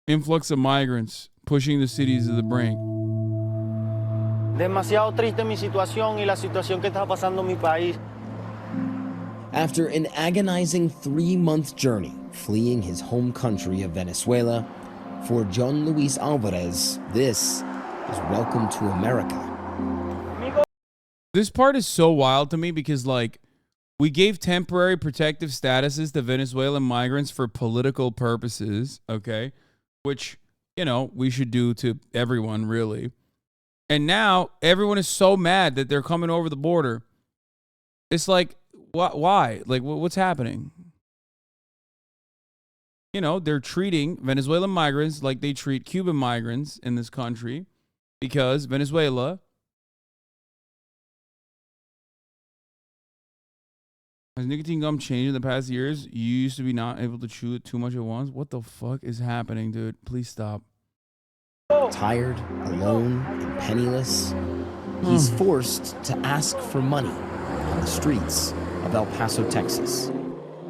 Influx of migrants pushing the cities to the brink. Demasiado triste mi situación y la situación que está pasando en mi país. After an agonizing 3-month journey fleeing his home country of Venezuela, for John Luis Alvarez, this is welcome to America. This part is so wild to me because, like, we gave temporary protective statuses to Venezuelan migrants for political purposes, okay? Which, you know, we should do to everyone, really. And now everyone is so mad that they're coming over the border. It's like, why? Like, what's happening? You know, they're treating Venezuelan migrants like they treat Cuban migrants in this country because Venezuela has nicotine gum changed in the past years. You used to be not able to chew it too much at once. What the fuck is happening, dude? Please stop. Tired, alone, and penniless, he's forced to ask for money on the streets of El Paso, Texas.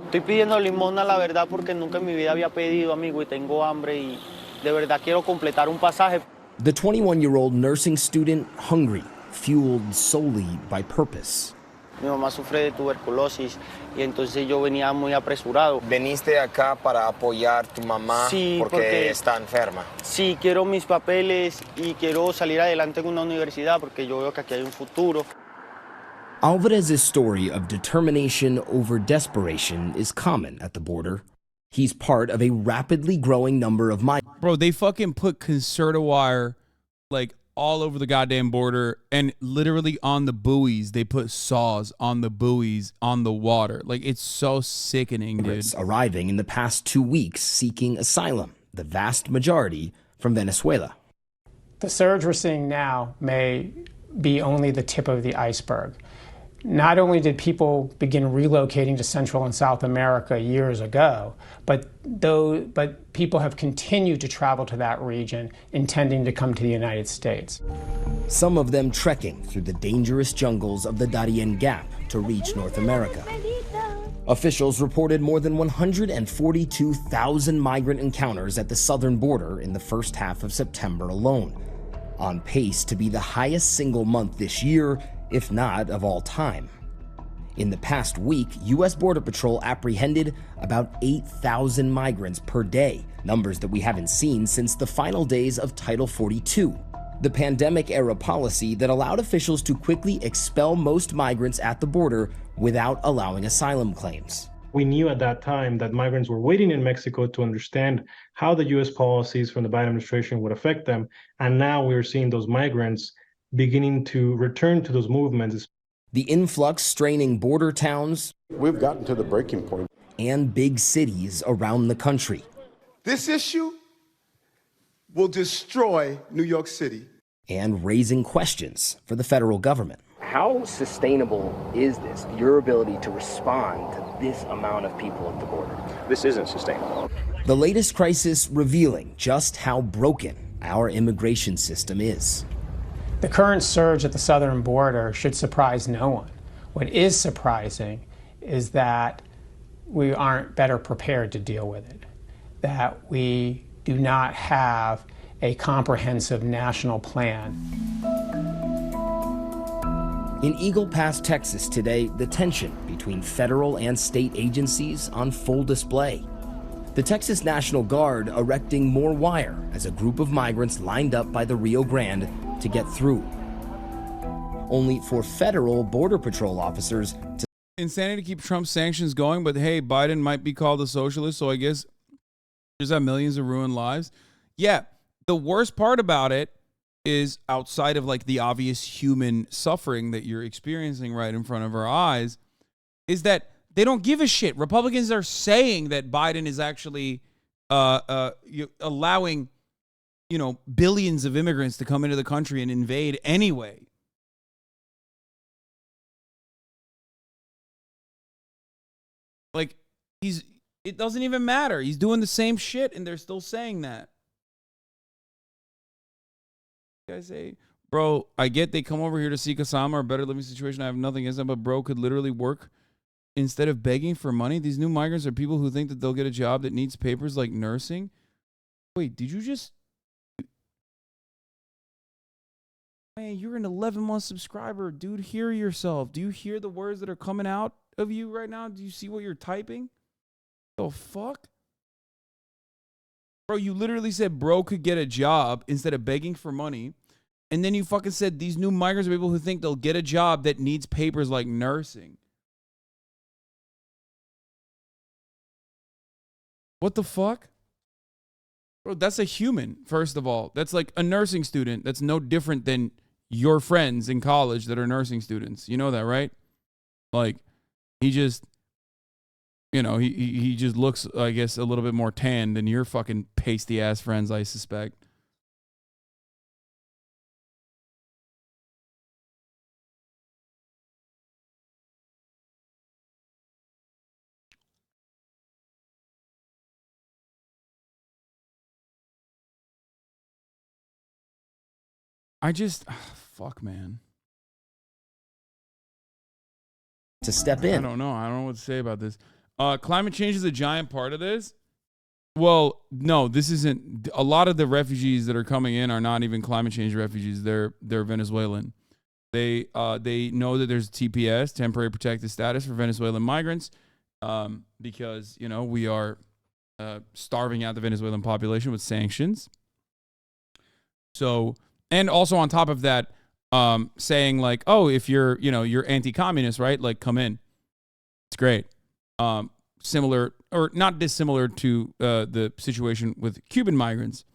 Estoy pidiendo limosna, la verdad, porque nunca en mi vida había pedido, amigo, y tengo hambre y de verdad quiero completar un pasaje. The 21-year-old nursing student, hungry, fueled solely by purpose. Mi mamá sufre de tuberculosis y entonces yo venía muy apresurado. ¿Veniste acá para apoyar a tu mamá porque está enferma? Sí, quiero mis papeles y quiero salir adelante en una universidad porque yo veo que aquí hay un futuro. Alvarez's story of determination over desperation is common at the border. He's part of a rapidly growing number of migrants. Bro, they fucking put concerta wire, like, all over the goddamn border, and literally on the buoys, they put saws on the buoys on the water. Like, it's so sickening, dude. Arriving in the past 2 weeks seeking asylum, the vast majority from Venezuela. The surge we're seeing now may be only the tip of the iceberg. Not only did people begin relocating to Central and South America years ago, but people have continued to travel to that region intending to come to the United States. Some of them trekking through the dangerous jungles of the Darien Gap to reach North America. Officials reported more than 142,000 migrant encounters at the southern border in the first half of September alone, on pace to be the highest single month this year, if not of all time. In the past week, U.S. Border Patrol apprehended about 8,000 migrants per day, numbers that we haven't seen since the final days of Title 42, the pandemic-era policy that allowed officials to quickly expel most migrants at the border without allowing asylum claims. We knew at that time that migrants were waiting in Mexico to understand how the U.S. policies from the Biden administration would affect them, and now we're seeing those migrants beginning to return to those movements. The influx straining border towns. We've gotten to the breaking point. And big cities around the country. This issue will destroy New York City. And raising questions for the federal government. How sustainable is this, your ability to respond to this amount of people at the border? This isn't sustainable. The latest crisis revealing just how broken our immigration system is. The current surge at the southern border should surprise no one. What is surprising is that we aren't better prepared to deal with it, that we do not have a comprehensive national plan. In Eagle Pass, Texas today, the tension between federal and state agencies on full display. The Texas National Guard erecting more wire as a group of migrants lined up by the Rio Grande to get through. Only for federal Border Patrol officers to... Insanity to keep Trump's sanctions going, but hey, Biden might be called a socialist, so I guess there's that millions of ruined lives. Yeah, the worst part about it is, outside of like the obvious human suffering that you're experiencing right in front of our eyes, is that they don't give a shit. Republicans are saying that Biden is actually allowing, you know, billions of immigrants to come into the country and invade anyway. Like, it doesn't even matter. He's doing the same shit and they're still saying that. You guys say, bro, I get they come over here to seek Osama or a better living situation. I have nothing against them, but bro could literally work instead of begging for money. These new migrants are people who think that they'll get a job that needs papers like nursing. Wait, did you just... Man, you're an 11-month subscriber. Dude, hear yourself. Do you hear the words that are coming out of you right now? Do you see what you're typing? The fuck? Bro, you literally said bro could get a job instead of begging for money. And then you fucking said these new migrants are people who think they'll get a job that needs papers like nursing. What the fuck? Bro, that's a human, first of all. That's like a nursing student. That's no different than your friends in college that are nursing students. You know that, right? Like, he just, you know, he just looks, I guess, a little bit more tan than your fucking pasty-ass friends, I suspect. I just, fuck, man. To step in. I don't know. I don't know what to say about this. Climate change is a giant part of this. Well, no, this isn't. A lot of the refugees that are coming in are not even climate change refugees. They're Venezuelan. They know that there's TPS, temporary protected status, for Venezuelan migrants, because, you know, we are starving out the Venezuelan population with sanctions. So, and also on top of that, saying like, oh, if you're, you know, you're anti-communist, right? Like, come in. It's great. Similar or not dissimilar to the situation with Cuban migrants.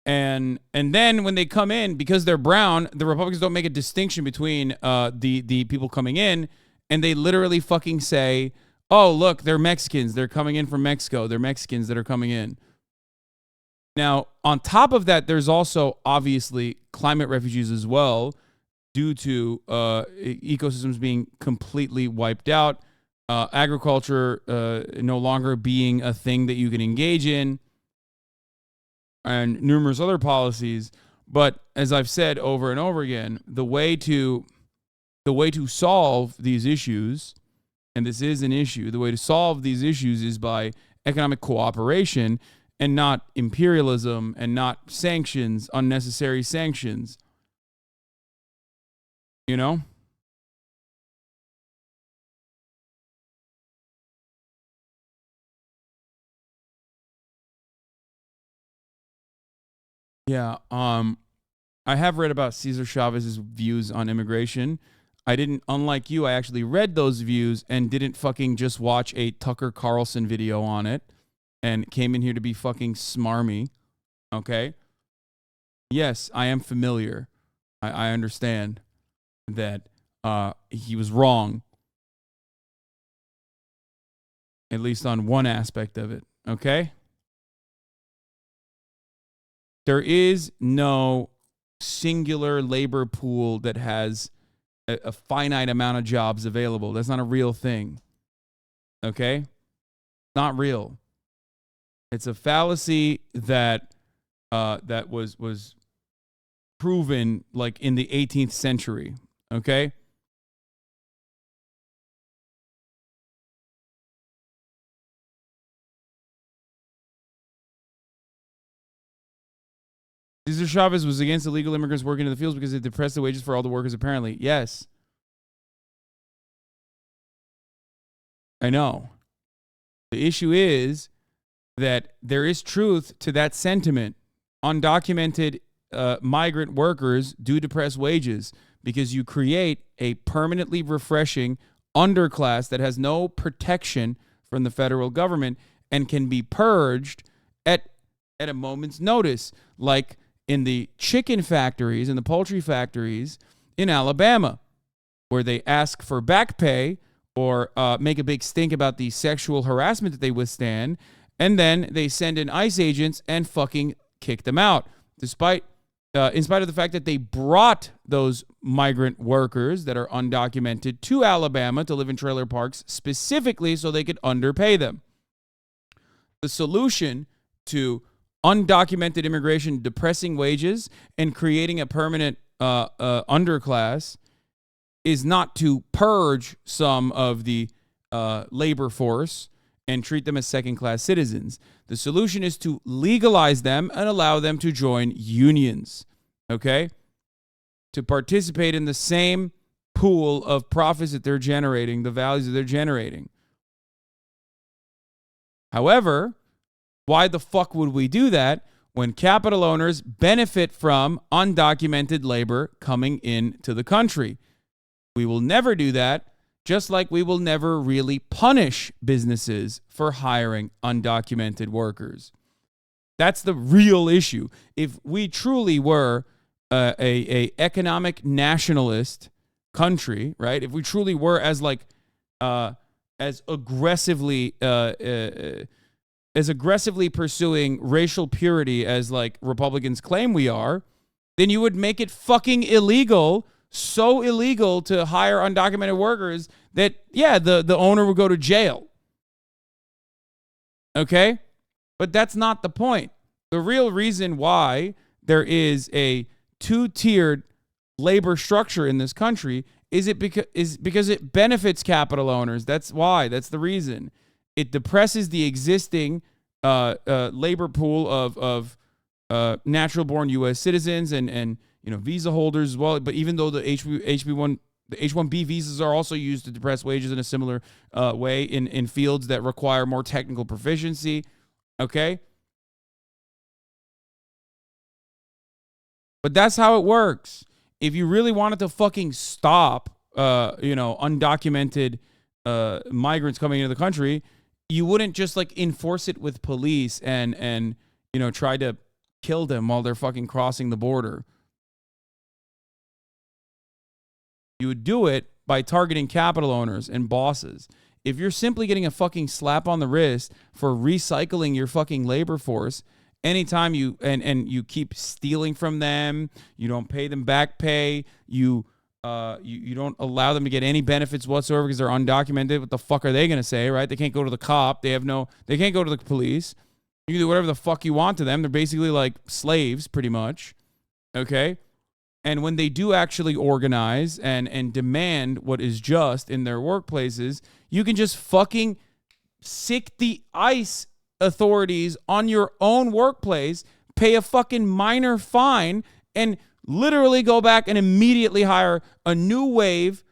And then when they come in, because they're brown, the Republicans don't make a distinction between the people coming in, and they literally fucking say, oh, look, they're Mexicans. They're coming in from Mexico. They're Mexicans that are coming in. Now, on top of that, there's also obviously climate refugees as well, due to ecosystems being completely wiped out, agriculture no longer being a thing that you can engage in, and numerous other policies. But as I've said over and over again, the way to solve these issues, and this is an issue, the way to solve these issues is by economic cooperation and not imperialism and not sanctions, unnecessary sanctions. You know? Yeah, I have read about Cesar Chavez's views on immigration. I didn't, unlike you, I actually read those views and didn't fucking just watch a Tucker Carlson video on it and came in here to be fucking smarmy. Okay? Yes, I am familiar. I understand that he was wrong, at least on one aspect of it. Okay? There is no singular labor pool that has a finite amount of jobs available. That's not a real thing. Okay? Not real. It's a fallacy that that was proven like in the 18th century. Okay? Cesar Chavez was against illegal immigrants working in the fields because it depressed the wages for all the workers, apparently. Yes. I know. The issue is that there is truth to that sentiment. Undocumented migrant workers do depress wages because you create a permanently refreshing underclass that has no protection from the federal government and can be purged at a moment's notice, like in the chicken factories and the poultry factories in Alabama, where they ask for back pay or make a big stink about the sexual harassment that they withstand, and then they send in ICE agents and fucking kick them out, in spite of the fact that they brought those migrant workers that are undocumented to Alabama to live in trailer parks specifically so they could underpay them. The solution to undocumented immigration depressing wages and creating a permanent underclass is not to purge some of the labor force and treat them as second-class citizens. The solution is to legalize them and allow them to join unions, okay? To participate in the same pool of profits that they're generating, the values that they're generating. However, why the fuck would we do that when capital owners benefit from undocumented labor coming into the country? We will never do that, just like we will never really punish businesses for hiring undocumented workers. That's the real issue. If we truly were a economic nationalist country, right? If we truly were as aggressively pursuing racial purity as like Republicans claim we are, then you would make it fucking illegal, so illegal to hire undocumented workers that, yeah, the owner would go to jail. Okay? But that's not the point. The real reason why there is a two-tiered labor structure in this country is because it benefits capital owners. That's why. That's the reason. It depresses the existing labor pool of natural-born U.S. citizens and visa holders as well. But even though the H-1B visas are also used to depress wages in a similar way in fields that require more technical proficiency, okay? But that's how it works. If you really wanted to fucking stop, undocumented migrants coming into the country, you wouldn't just like enforce it with police and try to kill them while they're fucking crossing the border. You would do it by targeting capital owners and bosses. If you're simply getting a fucking slap on the wrist for recycling your fucking labor force, anytime you you keep stealing from them, you don't pay them back pay, you don't allow them to get any benefits whatsoever because they're undocumented. What the fuck are they gonna say, right? They can't go to the cop. They can't go to the police. You can do whatever the fuck you want to them. They're basically like slaves, pretty much. Okay? And when they do actually organize and demand what is just in their workplaces, you can just fucking sick the ICE authorities on your own workplace, pay a fucking minor fine, and literally go back and immediately hire a new wave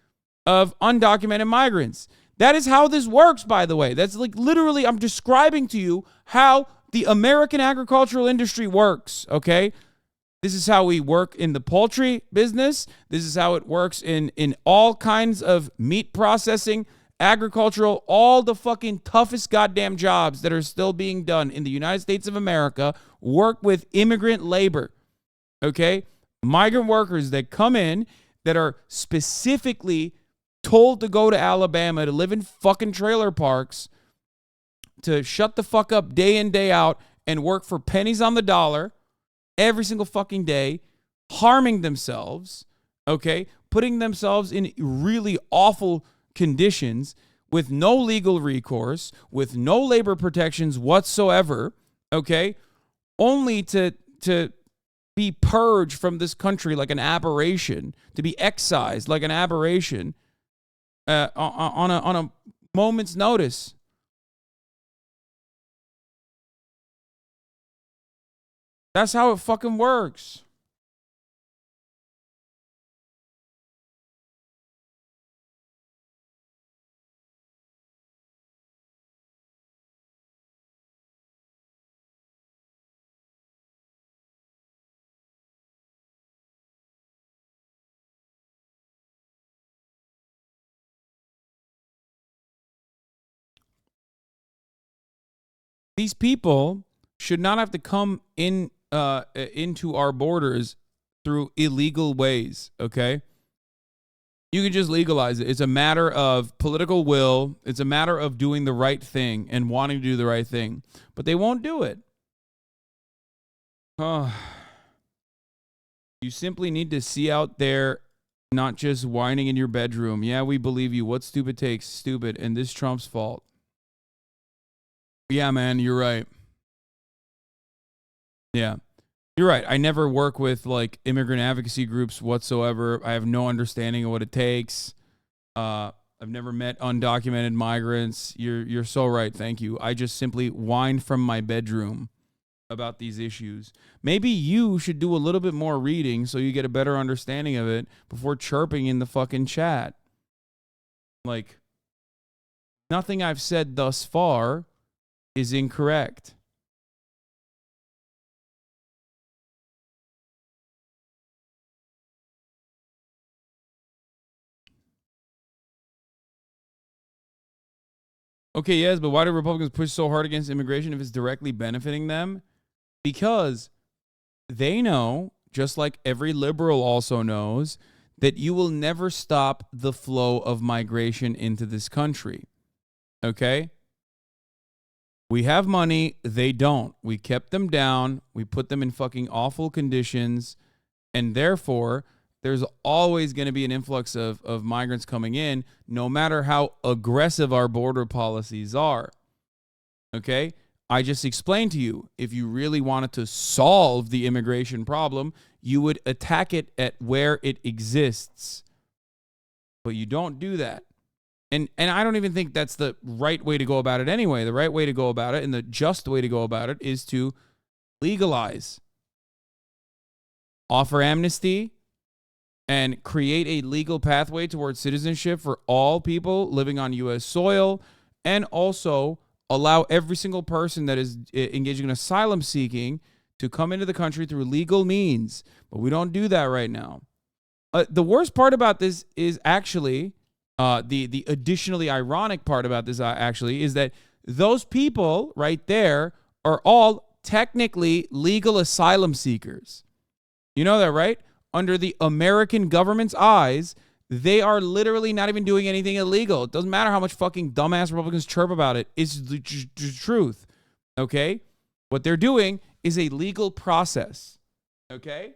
of undocumented migrants. That is how this works, by the way. That's like literally, I'm describing to you how the American agricultural industry works, okay? This is how we work in the poultry business. This is how it works in all kinds of meat processing, agricultural, all the fucking toughest goddamn jobs that are still being done in the United States of America work with immigrant labor, okay? Migrant workers that come in that are specifically told to go to Alabama to live in fucking trailer parks, to shut the fuck up day in, day out, and work for pennies on the dollar every single fucking day, harming themselves, okay? Putting themselves in really awful conditions with no legal recourse, with no labor protections whatsoever, okay? Only to be purged from this country like an aberration, to be excised like an aberration on a moment's notice. That's how it fucking works. These people should not have to come in into our borders through illegal ways, okay? You can just legalize it. It's a matter of political will. It's a matter of doing the right thing and wanting to do the right thing. But they won't do it. You simply need to see out there, not just whining in your bedroom. Yeah, we believe you. What stupid takes? Stupid. And this Trump's fault. Yeah, man, you're right. Yeah, you're right. I never work with immigrant advocacy groups whatsoever. I have no understanding of what it takes. I've never met undocumented migrants. You're so right. Thank you. I just simply whine from my bedroom about these issues. Maybe you should do a little bit more reading so you get a better understanding of it before chirping in the fucking chat. Like, nothing I've said thus far is incorrect. Okay, yes, but why do Republicans push so hard against immigration if it's directly benefiting them? Because they know, just like every liberal also knows, that you will never stop the flow of migration into this country. Okay? We have money, they don't. We kept them down, we put them in fucking awful conditions, and therefore, there's always going to be an influx of migrants coming in, no matter how aggressive our border policies are. Okay? I just explained to you, if you really wanted to solve the immigration problem, you would attack it at where it exists. But you don't do that. And I don't even think that's the right way to go about it anyway. The right way to go about it and the just way to go about it is to legalize, offer amnesty, and create a legal pathway towards citizenship for all people living on U.S. soil, and also allow every single person that is engaging in asylum seeking to come into the country through legal means. But we don't do that right now. The worst part about this is actually, the additionally ironic part about this actually is that those people right there are all technically legal asylum seekers. You know that, right? Under the American government's eyes, they are literally not even doing anything illegal. It doesn't matter how much fucking dumbass Republicans chirp about it. It's the truth, okay? What they're doing is a legal process, okay?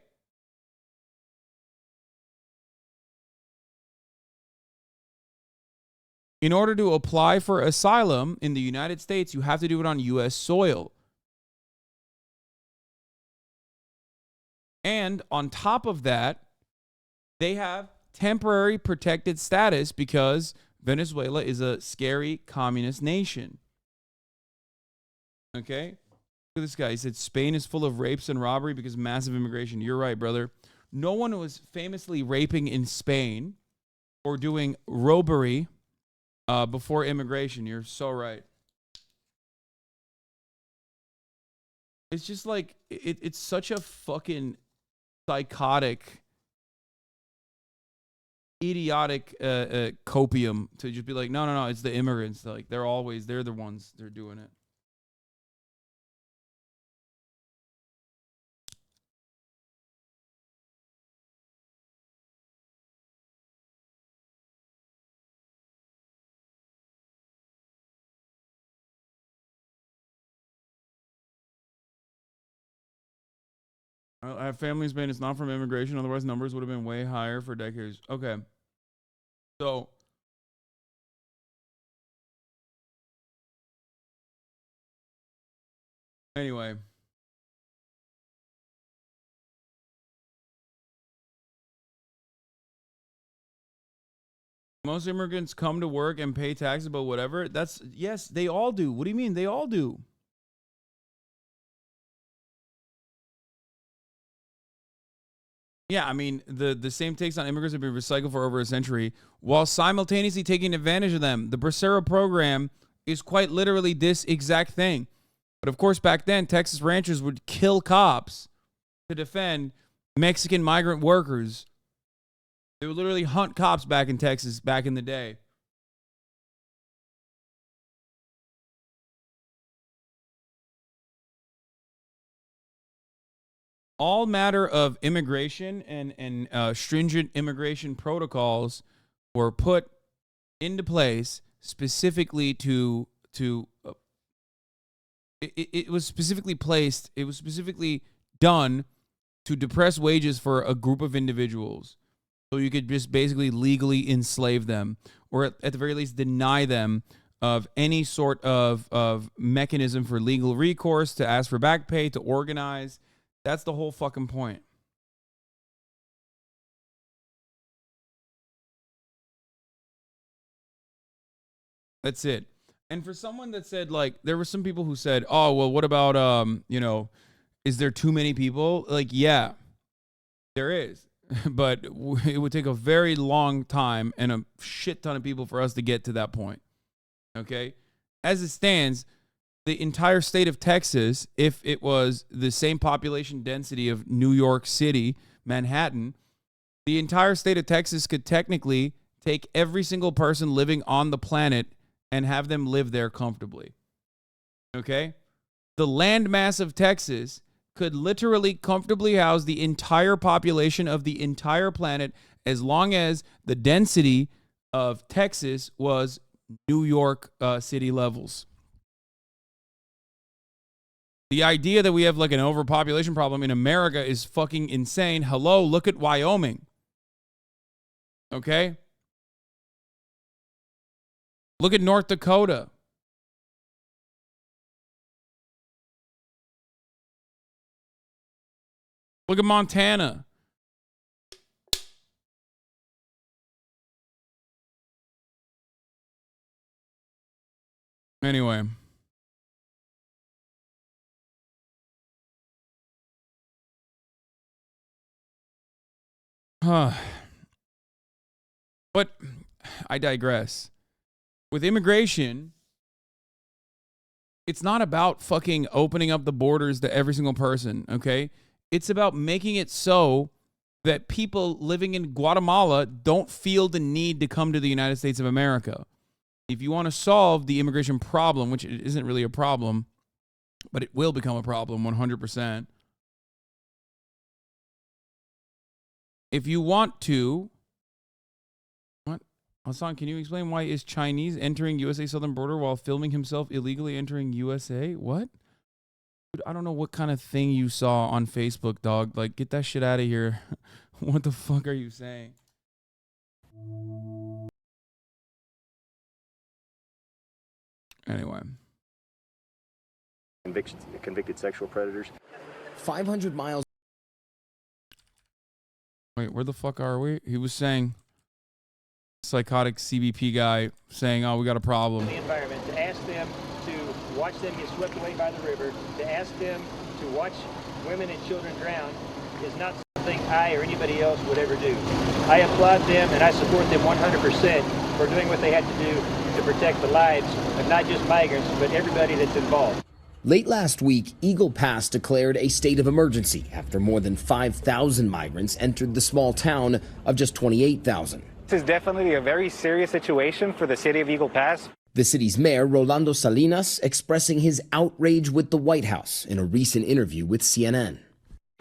In order to apply for asylum in the United States, you have to do it on U.S. soil. And on top of that, they have temporary protected status because Venezuela is a scary communist nation. Okay? Look at this guy. He said Spain is full of rapes and robbery because of massive immigration. You're right, brother. No one was famously raping in Spain or doing robbery before immigration. You're so right. It's just like, it's such a fucking psychotic, idiotic copium to just be like, no, it's the immigrants. Like, they're the ones, they're doing it. I have family in Spain. It's not from immigration. Otherwise, numbers would have been way higher for decades. Okay. So, anyway. Most immigrants come to work and pay taxes, but whatever. Yes, they all do. What do you mean? They all do. Yeah, I mean, the same takes on immigrants have been recycled for over a century while simultaneously taking advantage of them. The Bracero program is quite literally this exact thing. But of course, back then, Texas ranchers would kill cops to defend Mexican migrant workers. They would literally hunt cops back in Texas back in the day. All matter of immigration and stringent immigration protocols were put into place specifically it was specifically placed, it was specifically done to depress wages for a group of individuals. So you could just basically legally enslave them, or at the very least deny them of any sort of mechanism for legal recourse, to ask for back pay, to organize. That's the whole fucking point. That's it. And for someone that said, like, there were some people who said, oh, well, what about, you know, is there too many people? Like, yeah, there is. But it would take a very long time and a shit ton of people for us to get to that point. Okay? As it stands, the entire state of Texas, if it was the same population density of New York City, Manhattan, the entire state of Texas could technically take every single person living on the planet and have them live there comfortably. Okay? The landmass of Texas could literally comfortably house the entire population of the entire planet as long as the density of Texas was New York City levels. The idea that we have like an overpopulation problem in America is fucking insane. Hello, look at Wyoming. Okay? Look at North Dakota. Look at Montana. Anyway. But I digress. With immigration, it's not about fucking opening up the borders to every single person, okay? It's about making it so that people living in Guatemala don't feel the need to come to the United States of America. If you want to solve the immigration problem, which it isn't really a problem, but it will become a problem 100%. If you want to... What? Hasan, can you explain why is Chinese entering USA southern border while filming himself illegally entering USA? What? Dude, I don't know what kind of thing you saw on Facebook, dog. Like, get that shit out of here. What the fuck are you saying? Anyway. Convicted sexual predators. 500 miles. Wait, where the fuck are we? He was saying, psychotic CBP guy saying, oh, we got a problem. The environment, to ask them to watch them get swept away by the river, to ask them to watch women and children drown is not something I or anybody else would ever do. I applaud them and I support them 100% for doing what they had to do to protect the lives of not just migrants, but everybody that's involved. Late last week, Eagle Pass declared a state of emergency after more than 5,000 migrants entered the small town of just 28,000. This is definitely a very serious situation for the city of Eagle Pass. The city's mayor, Rolando Salinas, expressing his outrage with the White House in a recent interview with CNN.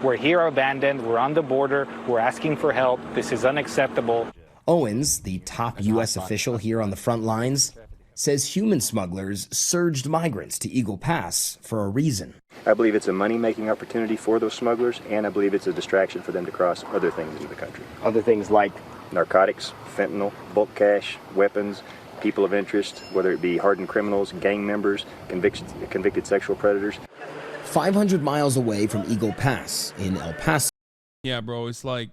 We're here abandoned, we're on the border, we're asking for help, this is unacceptable. Owens, the top U.S. official here on the front lines, says human smugglers surged migrants to Eagle Pass for a reason. I believe it's a money-making opportunity for those smugglers, and I believe it's a distraction for them to cross other things into the country. Other things like narcotics, fentanyl, bulk cash, weapons, people of interest, whether it be hardened criminals, gang members, convicted sexual predators. 500 miles away from Eagle Pass in El Paso. Yeah, bro, it's like,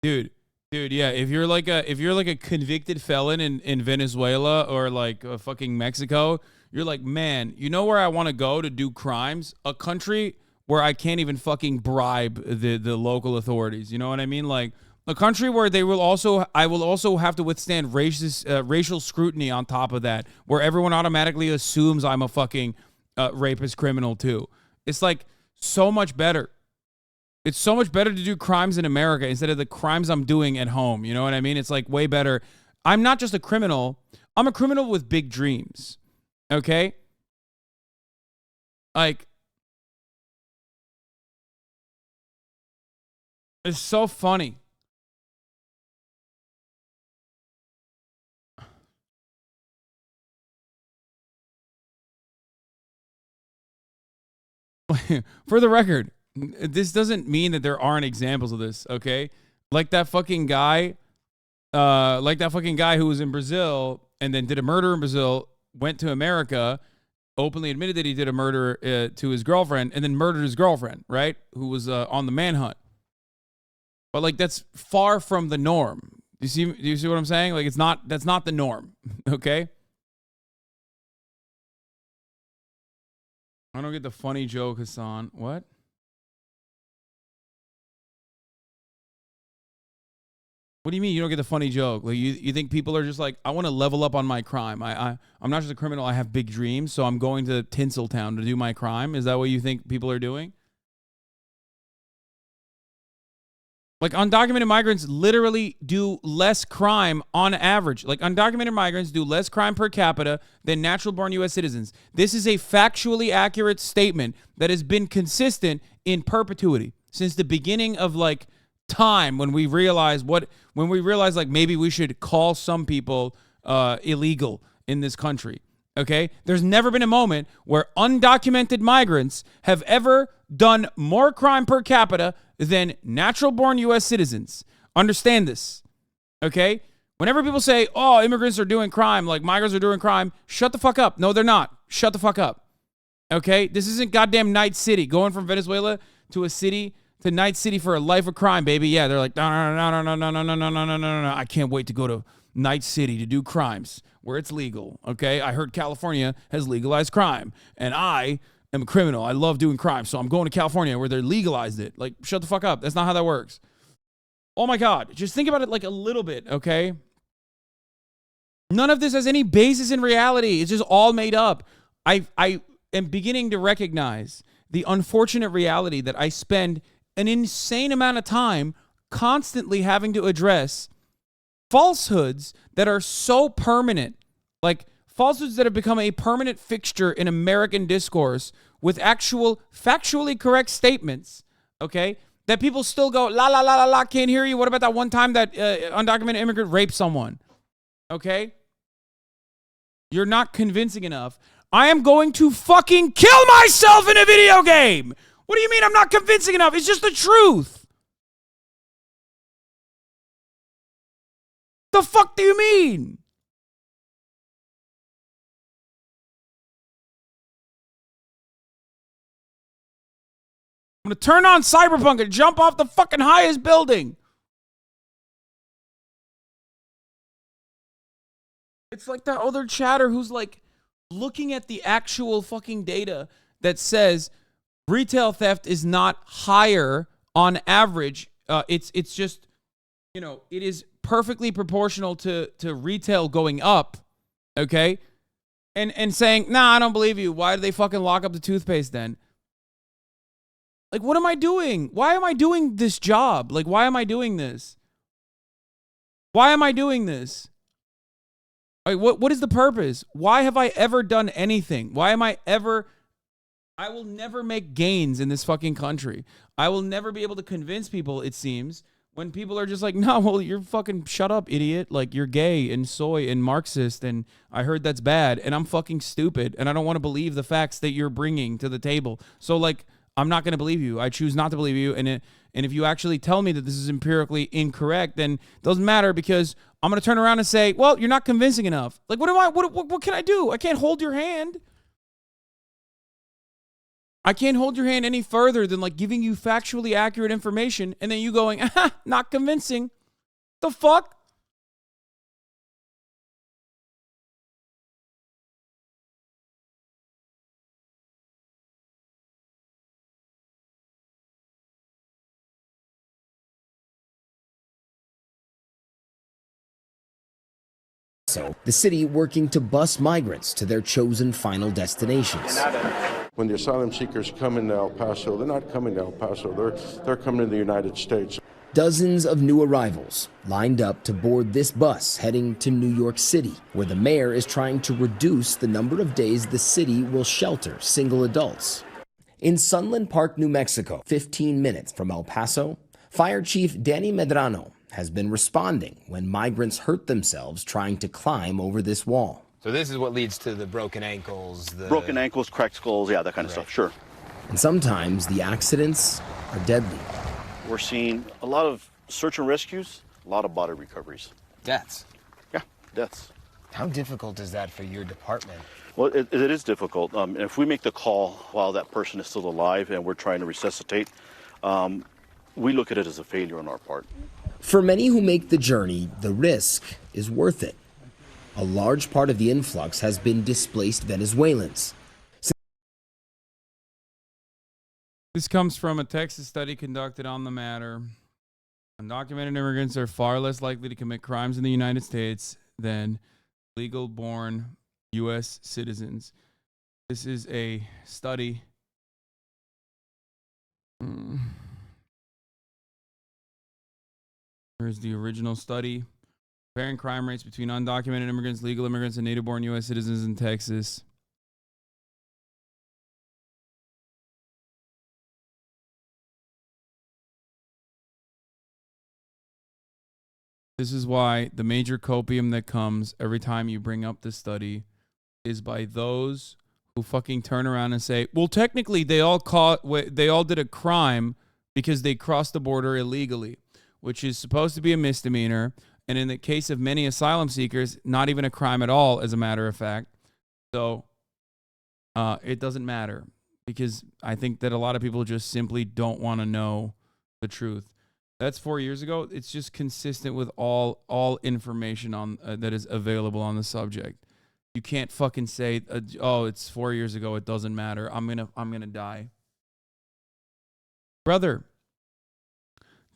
dude, yeah, if you're like a convicted felon in Venezuela or like fucking Mexico, you're like, man, you know where I want to go to do crimes? A country where I can't even fucking bribe the local authorities. You know what I mean? Like a country where I will also have to withstand racial scrutiny on top of that, where everyone automatically assumes I'm a fucking rapist criminal too. It's like so much better. It's so much better to do crimes in America instead of the crimes I'm doing at home. You know what I mean? It's like way better. I'm not just a criminal. I'm a criminal with big dreams. Okay? Like, it's so funny. For the record, this doesn't mean that there aren't examples of this, okay? Like that fucking guy who was in Brazil and then did a murder in Brazil, went to America, openly admitted that he did a murder to his girlfriend, and then murdered his girlfriend, right? Who was on the manhunt. But like that's far from the norm. Do you see what I'm saying? Like that's not the norm, okay? I don't get the funny joke, Hasan. What? What do you mean you don't get the funny joke? Like you think people are just like, I want to level up on my crime. I'm not just a criminal. I have big dreams, so I'm going to Tinseltown to do my crime. Is that what you think people are doing? Like undocumented migrants literally do less crime on average. Like undocumented migrants do less crime per capita than natural-born U.S. citizens. This is a factually accurate statement that has been consistent in perpetuity since the beginning of like time when we realized like maybe we should call some people illegal in this country. Okay, there's never been a moment where undocumented migrants have ever done more crime per capita than natural-born U.S. citizens. Understand this, okay? Whenever people say, oh, immigrants are doing crime, like migrants are doing crime, shut the fuck up. No, they're not. Shut the fuck up, okay? This isn't goddamn Night City. Going from Venezuela to a city, to Night City for a life of crime, baby. Yeah, they're like, no. I can't wait to go to Night City to do crimes where it's legal, okay? I heard California has legalized crime, and I am a criminal. I love doing crime, so I'm going to California where they legalized it. Like, shut the fuck up. That's not how that works. Oh my God. Just think about it like a little bit, okay? None of this has any basis in reality. It's just all made up. I am beginning to recognize the unfortunate reality that I spend an insane amount of time constantly having to address falsehoods that are so permanent, like falsehoods that have become a permanent fixture in American discourse with actual factually correct statements, okay, that people still go, la, la, la, la, la, can't hear you. What about that one time that undocumented immigrant raped someone? Okay? You're not convincing enough. I am going to fucking kill myself in a video game. What do you mean I'm not convincing enough? It's just the truth. The fuck do you mean? I'm going to turn on Cyberpunk and jump off the fucking highest building. It's like that other chatter who's like looking at the actual fucking data that says retail theft is not higher on average. It's just, you know, it is perfectly proportional to retail going up, okay? And saying, nah, I don't believe you. Why did they fucking lock up the toothpaste then? Like, what am I doing? Why am I doing this job? Like, why am I doing this? Why am I doing this? Like, what is the purpose? Why have I ever done anything? Why am I ever... I will never make gains in this fucking country. I will never be able to convince people, it seems, when people are just like, no, well, you're fucking shut up, idiot. Like, you're gay and soy and Marxist, and I heard that's bad, and I'm fucking stupid, and I don't want to believe the facts that you're bringing to the table. So, like, I'm not going to believe you. I choose not to believe you, and if you actually tell me that this is empirically incorrect, then it doesn't matter because I'm going to turn around and say, well, you're not convincing enough. Like, what can I do? I can't hold your hand. I can't hold your hand any further than like giving you factually accurate information and then you going, not convincing. The fuck? So, the city working to bus migrants to their chosen final destinations. When the asylum seekers come into El Paso, they're not coming to El Paso, they're coming to the United States. Dozens of new arrivals lined up to board this bus heading to New York City, where the mayor is trying to reduce the number of days the city will shelter single adults. In Sunland Park, New Mexico, 15 minutes from El Paso, Fire Chief Danny Medrano has been responding when migrants hurt themselves trying to climb over this wall. So this is what leads to the broken ankles, Broken ankles, cracked skulls, yeah, that kind of stuff, sure. And sometimes the accidents are deadly. We're seeing a lot of search and rescues, a lot of body recoveries. Deaths? Yeah, deaths. How difficult is that for your department? Well, it is difficult. If we make the call while that person is still alive and we're trying to resuscitate, we look at it as a failure on our part. For many who make the journey, the risk is worth it. A large part of the influx has been displaced Venezuelans. This comes from a Texas study conducted on the matter. Undocumented immigrants are far less likely to commit crimes in the United States than legal-born U.S. citizens. This is a study. Here's the original study. Comparing crime rates between undocumented immigrants, legal immigrants, and native-born U.S. citizens in Texas. This is why the major copium that comes every time you bring up this study is by those who fucking turn around and say, well, technically they all did a crime because they crossed the border illegally, which is supposed to be a misdemeanor. And in the case of many asylum seekers, not even a crime at all, as a matter of fact. So it doesn't matter, because I think that a lot of people just simply don't want to know the truth. That's 4 years ago. It's just consistent with all information on that is available on the subject. You can't fucking say, oh, it's 4 years ago, it doesn't matter. I'm gonna die. Brother,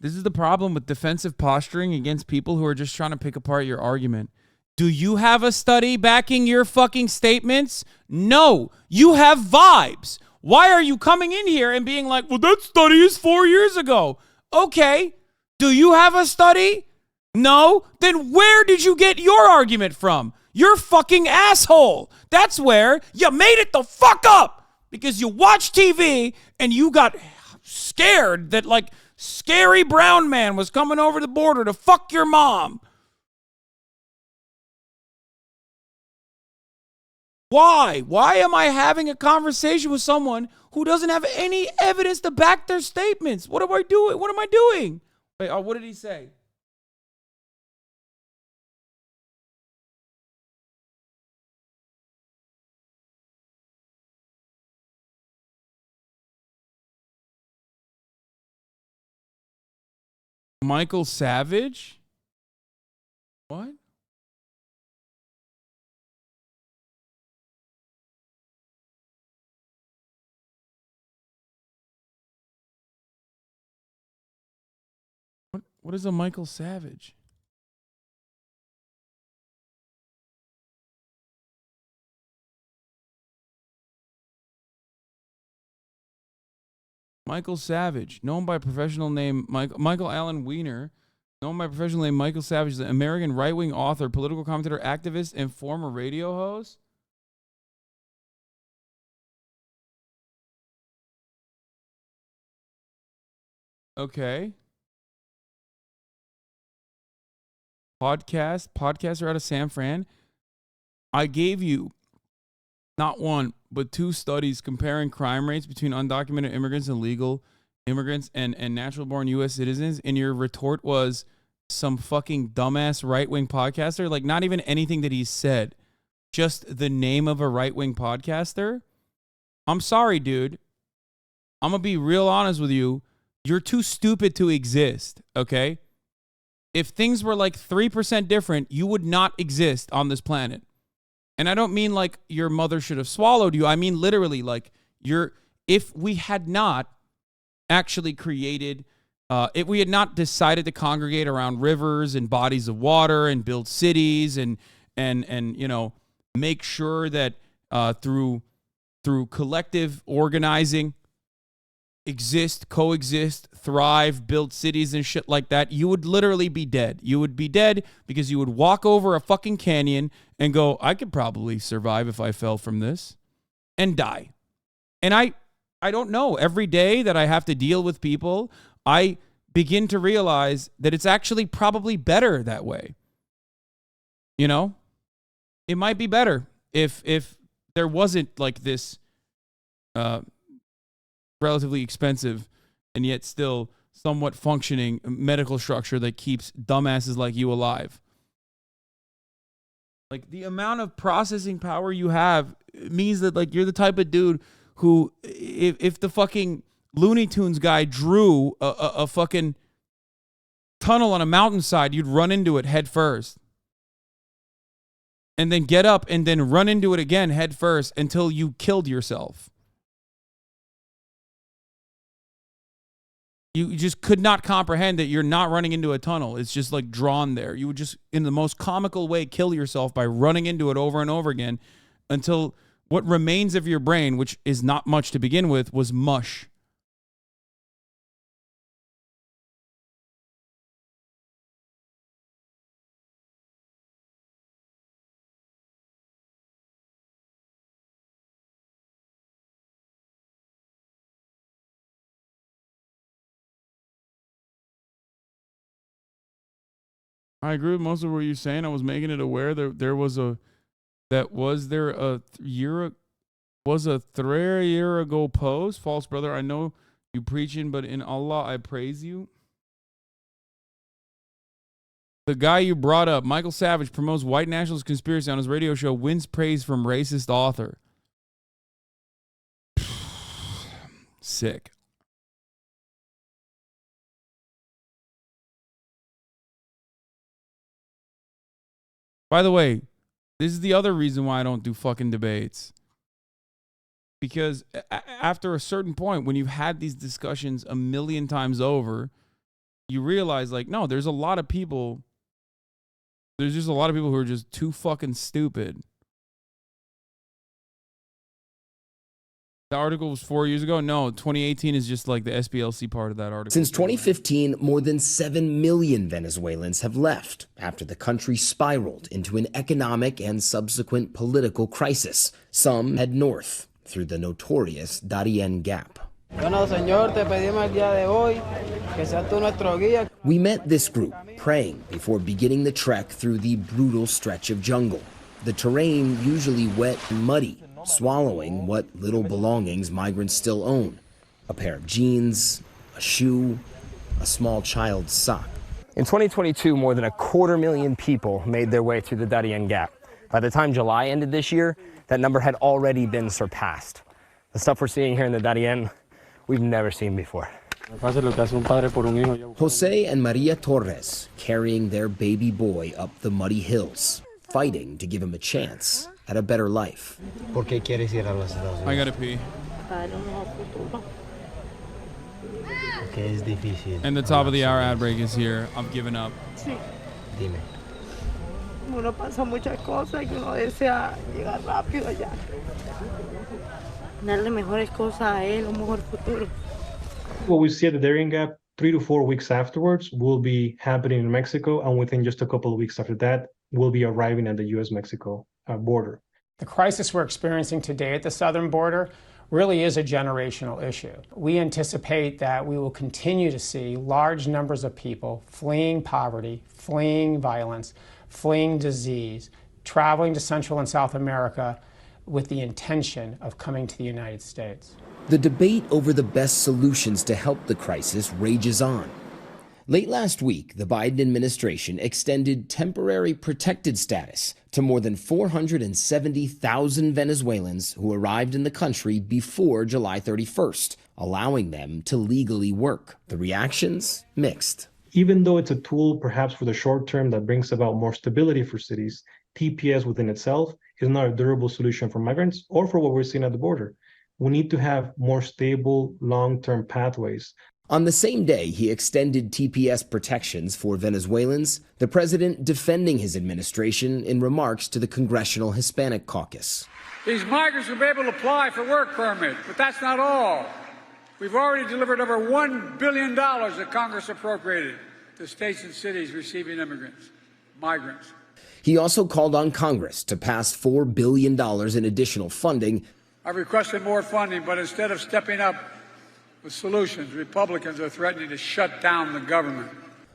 this is the problem with defensive posturing against people who are just trying to pick apart your argument. Do you have a study backing your fucking statements? No, you have vibes. Why are you coming in here and being like, well, that study is 4 years ago? Okay, do you have a study? No? Then where did you get your argument from? You're fucking asshole. That's where you made it the fuck up, because you watched TV and you got scared that like scary brown man was coming over the border to fuck your mom. Why? Why am I having a conversation with someone who doesn't have any evidence to back their statements? What am I doing? What am I doing? Wait, what did he say? Michael Savage? What? What is a Michael Savage? Michael Savage, known by professional name Michael Allen Weiner, known by professional name Michael Savage, is an American right-wing author, political commentator, activist, and former radio host. Okay. Podcaster out of San Fran. I gave you not one, but two studies comparing crime rates between undocumented immigrants and legal immigrants and natural-born U.S. citizens, and your retort was some fucking dumbass right-wing podcaster. Like, not even anything that he said, just the name of a right-wing podcaster. I'm sorry, dude. I'm going to be real honest with you. You're too stupid to exist, okay? If things were like 3% different, you would not exist on this planet. And I don't mean like your mother should have swallowed you. I mean literally like if we had not actually created, if we had not decided to congregate around rivers and bodies of water and build cities and you know, make sure that through collective organizing, coexist, thrive, build cities and shit like that, you would literally be dead. You would be dead because you would walk over a fucking canyon and go, I could probably survive if I fell from this, and die. And I don't know. Every day that I have to deal with people, I begin to realize that it's actually probably better that way. You know? It might be better if there wasn't like this relatively expensive and yet still somewhat functioning medical structure that keeps dumbasses like you alive. Like, the amount of processing power you have means that like you're the type of dude who, if the fucking Looney Tunes guy drew a fucking tunnel on a mountainside, you'd run into it head first. And then get up and then run into it again head first until you killed yourself. You just could not comprehend that you're not running into a tunnel. It's just like drawn there. You would just, in the most comical way, kill yourself by running into it over and over again until what remains of your brain, which is not much to begin with, was mush. I agree with most of what you're saying. I was making it aware there was a 3 year ago post. False brother, I know you preaching, but in Allah I praise you. The guy you brought up, Michael Savage, promotes white nationalist conspiracy on his radio show, wins praise from racist author. Sick. By the way, this is the other reason why I don't do fucking debates. Because after a certain point, when you've had these discussions a million times over, you realize, like, no, there's a lot of people. There's just a lot of people who are just too fucking stupid. The article was 4 years ago. No, 2018 is just like the SPLC part of that article. Since 2015, more than 7 million Venezuelans have left after the country spiraled into an economic and subsequent political crisis. Some head north through the notorious Darien Gap. We met this group praying before beginning the trek through the brutal stretch of jungle. The terrain usually wet and muddy, swallowing what little belongings migrants still own. A pair of jeans, a shoe, a small child's sock. In 2022, more than 250,000 people made their way through the Darien Gap. By the time July ended this year, that number had already been surpassed. The stuff we're seeing here in the Darien, we've never seen before. Jose and Maria Torres carrying their baby boy up the muddy hills, fighting to give him a chance at a better life. I gotta pee. And the top of the hour ad break is here. I'm giving up. Dime. Uno pasa muchas cosas y uno desea llegar rápido allá. Darle mejores cosas a él, un mejor futuro. What we see at the Darien Gap 3 to 4 weeks afterwards will be happening in Mexico, and within just a couple of weeks after that, we'll be arriving at the U.S.-Mexico border. The crisis we're experiencing today at the southern border really is a generational issue. We anticipate that we will continue to see large numbers of people fleeing poverty, fleeing violence, fleeing disease, traveling to Central and South America with the intention of coming to the United States. The debate over the best solutions to help the crisis rages on. Late last week, the Biden administration extended temporary protected status to more than 470,000 Venezuelans who arrived in the country before July 31st, allowing them to legally work. The reactions? Mixed. Even though it's a tool perhaps for the short term that brings about more stability for cities, TPS within itself is not a durable solution for migrants or for what we're seeing at the border. We need to have more stable, long-term pathways. On the same day he extended TPS protections for Venezuelans, the president defending his administration in remarks to the Congressional Hispanic Caucus. These migrants will be able to apply for work permits, but that's not all. We've already delivered over $1 billion that Congress appropriated to states and cities receiving migrants. He also called on Congress to pass $4 billion in additional funding. I've requested more funding, but instead of stepping up with solutions, Republicans are threatening to shut down the government.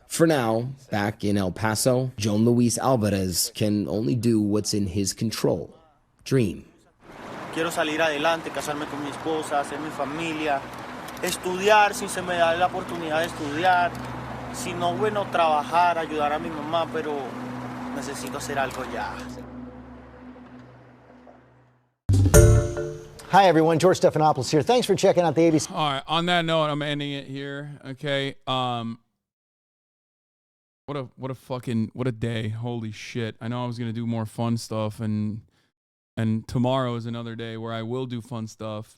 For now, back in El Paso, John Luis Alvarez can only do what's in his control. Dream. Quiero salir adelante, casarme con mi esposa, hacer mi familia, estudiar si se me da la oportunidad de estudiar, si no, bueno, trabajar, ayudar a mi mamá, pero necesito hacer algo ya. Hi, everyone. George Stephanopoulos here. Thanks for checking out the ABC. All right. On that note, I'm ending it here. Okay. What a day. Holy shit. I know I was going to do more fun stuff, and tomorrow is another day where I will do fun stuff.